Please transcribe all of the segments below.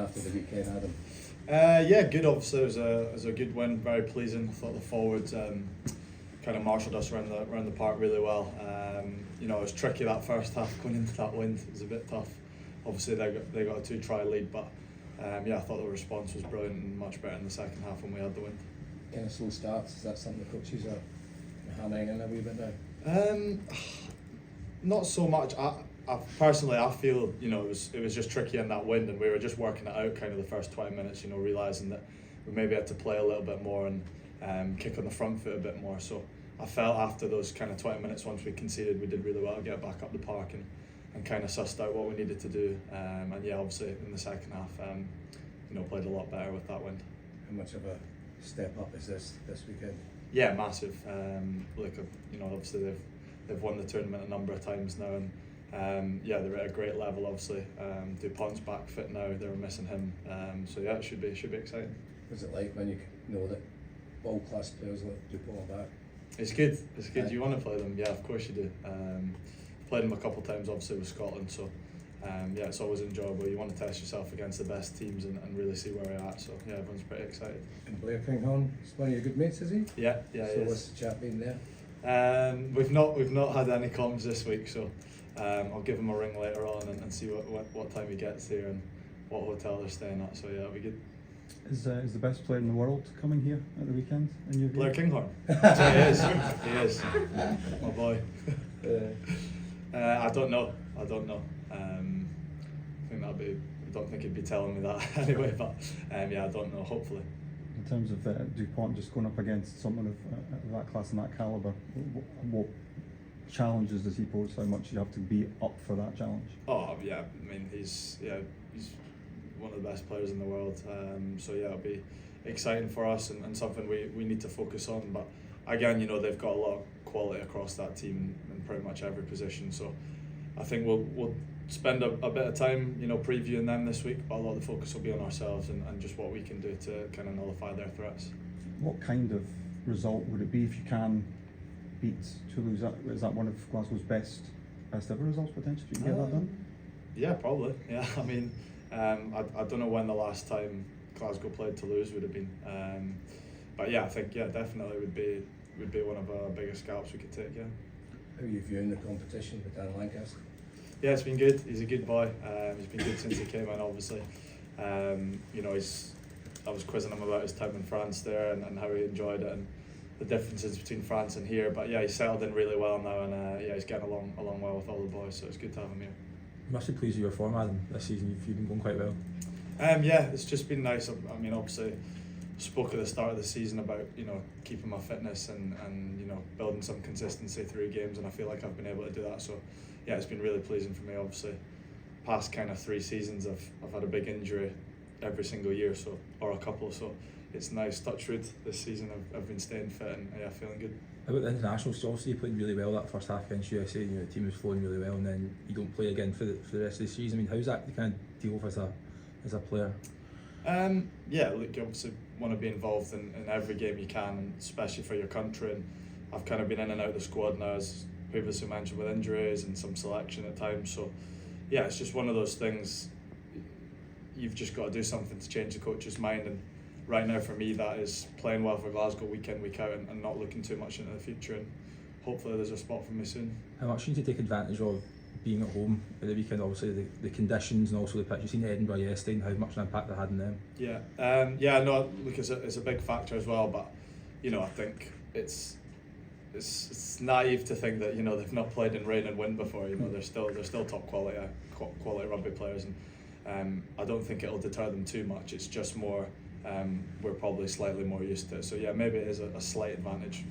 after the weekend, Adam? Yeah, good. Obviously, it was a good win. Very pleasing. I thought the forwards kind of marshalled us around the park really well. It was tricky that first half going into that wind. It was a bit tough. Obviously, they got a 2-try lead, but I thought the response was brilliant and much better in the second half when we had the wind. Kind of slow starts. Is that something the coaches are hammering in a wee bit now? Not so much. I personally feel it was just tricky in that wind, and we were just working it out kind of the first 20 minutes. Realising that we maybe had to play a little bit more and kick on the front foot a bit more. So I felt after those kind of 20 minutes, once we conceded, we did really well to get back up the park and kind of sussed out what we needed to do. Obviously in the second half, played a lot better with that wind. How much of a step up is this weekend? Yeah, massive. Obviously they've won the tournament a number of times now, and they're at a great level. Obviously, Dupont's back fit now. They were missing him, it should be exciting. What's it like when you know that world-class players like Dupont are back? It's good. It's good. You want to play them, yeah, of course you do. Played them a couple of times, obviously with Scotland, so it's always enjoyable. You want to test yourself against the best teams and really see where we're at. So everyone's pretty excited. And Blair Kinghorn is one of your good mates, is he? Yeah. So what's the chat been there? We've not had any comms this week, so I'll give him a ring later on and see what time he gets here and what hotel they're staying at. So it'll be good. Is the best player in the world coming here at the weekend in your view? Blair Kinghorn. He is. My boy. I don't know. I think I don't think he'd be telling me that anyway. But I don't know. Hopefully. In terms of Dupont just going up against someone of that class and that calibre, what challenges does he pose? How much you have to be up for that challenge? Oh yeah, I mean he's one of the best players in the world. It'll be exciting for us and something we need to focus on. But again, they've got a lot of quality across that team in pretty much every position. So I think we'll spend a bit of time, previewing them this week. But a lot of the focus will be on ourselves and just what we can do to kind of nullify their threats. What kind of result would it be if you can beat Toulouse? Is that one of Glasgow's best ever results potentially? Do you get that done? Yeah, probably. Yeah, I mean, I don't know when the last time Glasgow played Toulouse would have been, but I think definitely would be one of our biggest scalps we could take. Yeah. How are you viewing the competition with Dan Lancaster? Yeah, it's been good. He's a good boy. He's been good since he came in, obviously. I was quizzing him about his time in France there and how he enjoyed it and the differences between France and here. But he's settled in really well now, and he's getting along well with all the boys. So it's good to have him here. You must be pleased with your form, Adam, this season. You've been going quite well. It's just been nice. I mean, obviously, spoke at the start of the season about keeping my fitness and building some consistency through games, and I feel like I've been able to do that. So it's been really pleasing for me. Obviously, past kind of 3 seasons I've had a big injury every single year, or a couple. So it's nice. Touch wood, this season I've been staying fit and feeling good. About the internationals, so obviously you played really well that first half against USA. The team was flowing really well, and then you don't play again for the rest of the season. I mean, how's that you kind of deal with as a player? Look, you obviously want to be involved in every game you can, and especially for your country. And I've kind of been in and out of the squad now, as previously mentioned, with injuries and some selection at times. So it's just one of those things. You've just got to do something to change the coach's mind, and right now for me that is playing well for Glasgow week in, week out, and not looking too much into the future, and hopefully there's a spot for me soon. How much do you need to take advantage of being at home at the weekend? Obviously the conditions and also the pitch. You've seen Edinburgh yesterday and how much an impact that had on them. Look, it's a big factor as well, but I think it's naive to think that they've not played in rain and wind before. They're still top quality rugby players, and I don't think it'll deter them too much. It's just more we're probably slightly more used to it. So maybe it is a slight advantage.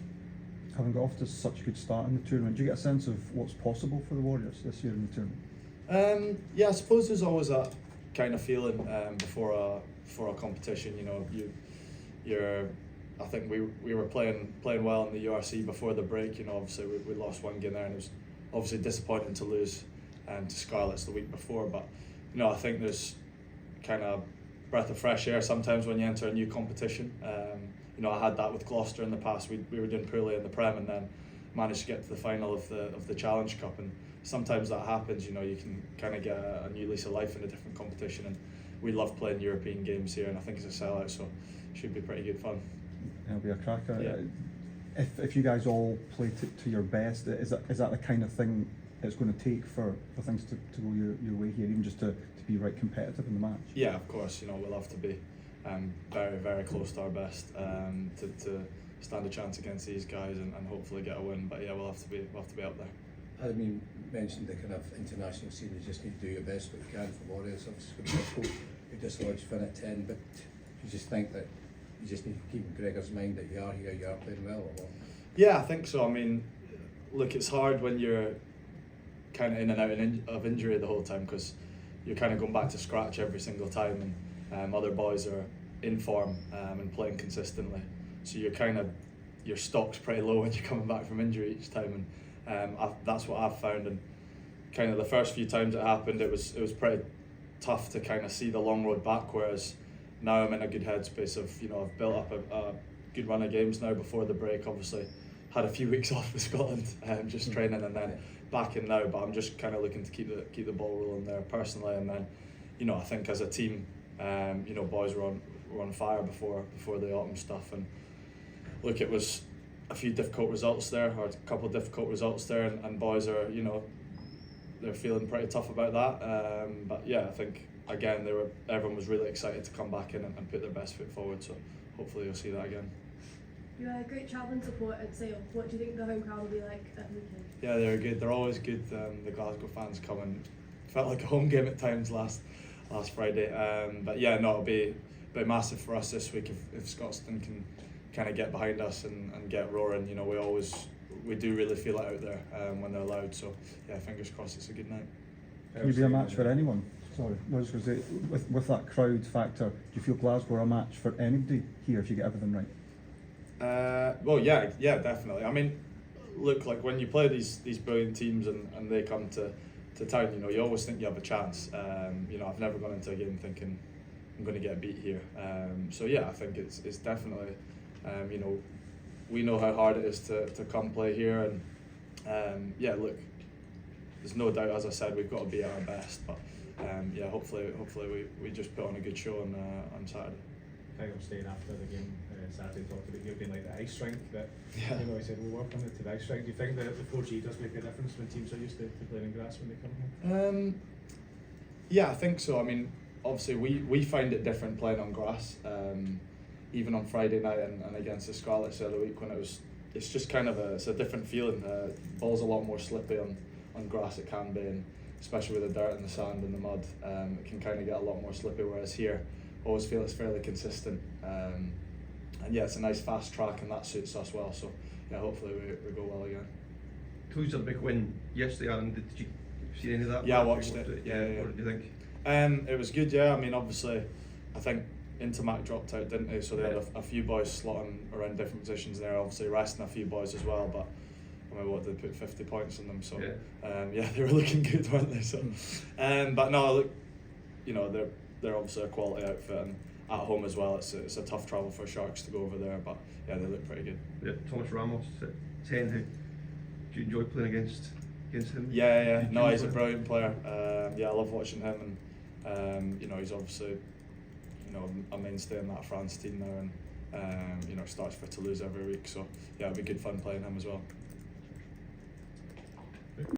Having got off to such a good start in the tournament, do you get a sense of what's possible for the Warriors this year in the tournament? I suppose there's always that kind of feeling before a competition. I think we were playing well in the URC before the break. Obviously we lost one game there, and it was obviously disappointing to lose to Scarlets the week before. But I think there's kind of breath of fresh air sometimes when you enter a new competition. I had that with Gloucester in the past. We were doing poorly in the Prem and then managed to get to the final of the Challenge Cup, and sometimes that happens. You can kind of get a new lease of life in a different competition, and we love playing European games here, and I think it's a sellout, so it should be pretty good fun. It'll be a cracker. Yeah. If you guys all play to your best, is that the kind of thing it's going to take for things to go your way here, even just to be right competitive in the match? Yeah, of course. You know, we'll have to be very, very close to our best to stand a chance against these guys and hopefully get a win. But yeah, we'll have to be up there. I mean, mentioned the kind of international scene. You just need to do your best what you can for Warriors. Obviously, it's going to be difficult. You dislodged Finn at 10, but you just think that you just need to keep in Gregor's mind that you are here, you are playing well, or what? Yeah, I think so. I mean, look, it's hard when you're kind of in and out of injury the whole time, because you're kind of going back to scratch every single time, and other boys are in form and playing consistently. So your stock's pretty low when you're coming back from injury each time, and that's what I've found. And kind of the first few times it happened, it was pretty tough to kind of see the long road back. Whereas now I'm in a good headspace of, you know, I've built up a good run of games now before the break. Obviously, had a few weeks off with Scotland, just training, and then back in now. But I'm just kind of looking to keep the ball rolling there personally, and then, you know, I think as a team, you know, boys were on fire before the autumn stuff, and look, it was a few difficult results there, or a couple of difficult results there, and boys are, you know, they're feeling pretty tough about that. But yeah, I think again everyone was really excited to come back in and put their best foot forward. So hopefully you'll see that again. You had a great travelling support at Sale. What do you think the home crowd will be like at the weekend? Yeah, they're good. They're always good. The Glasgow fans coming. Felt like a home game at times last Friday. But yeah, no, it'll be massive for us this week if Scotland can kind of get behind us and get roaring. You know, we do really feel it out there when they're loud. So yeah, fingers crossed it's a good night. Can you be a match for anyone? Sorry, I was going to say, with that crowd factor, do you feel Glasgow are a match for anybody here if you get everything right? Well, yeah, definitely. I mean, look, like when you play these brilliant teams and they come to town, you know, you always think you have a chance. You know, I've never gone into a game thinking I'm going to get beat here. So yeah, I think it's definitely, you know, we know how hard it is to come play here, and yeah, look, there's no doubt, as I said, we've got to be at our best. But yeah, hopefully we just put on a good show on Saturday. I think I'm staying after the game Saturday, talked about you being like the ice strength, but Yeah. you know, I said we'll work on it to the ice strength. Do you think that the 4G does make a difference when teams are used to playing in grass when they come here? Yeah, I think so. I mean, obviously we find it different playing on grass. Even on Friday night and against the Scarlets the other week, when it's just kind of it's a different feeling. Ball's a lot more slippy on grass, it can be, and especially with the dirt and the sand and the mud, it can kind of get a lot more slippy, whereas here I always feel it's fairly consistent. And yeah, it's a nice fast track, and that suits us well. So yeah, hopefully we go well again. Toulouse had a big win yesterday, Aaron. Did you see any of that? Yeah, I watched it. Yeah. What did you think? It was good. Yeah, I mean, obviously, I think Intermac dropped out, didn't they? So they had a few boys slotting around different positions there. Obviously, resting a few boys as well. But I mean, they put 50 points on them. So yeah, they were looking good, weren't they? So, but no, look, you know, they're obviously a quality outfit, and at home as well. It's a tough travel for Sharks to go over there, but yeah, they look pretty good. Yeah, Thomas Ramos at 10. Do you enjoy playing against him? Yeah. No, he's a brilliant player. Yeah, I love watching him, and you know, he's obviously, you know, a mainstay in that France team now, and you know, starts for Toulouse every week. So yeah, it'll be good fun playing him as well.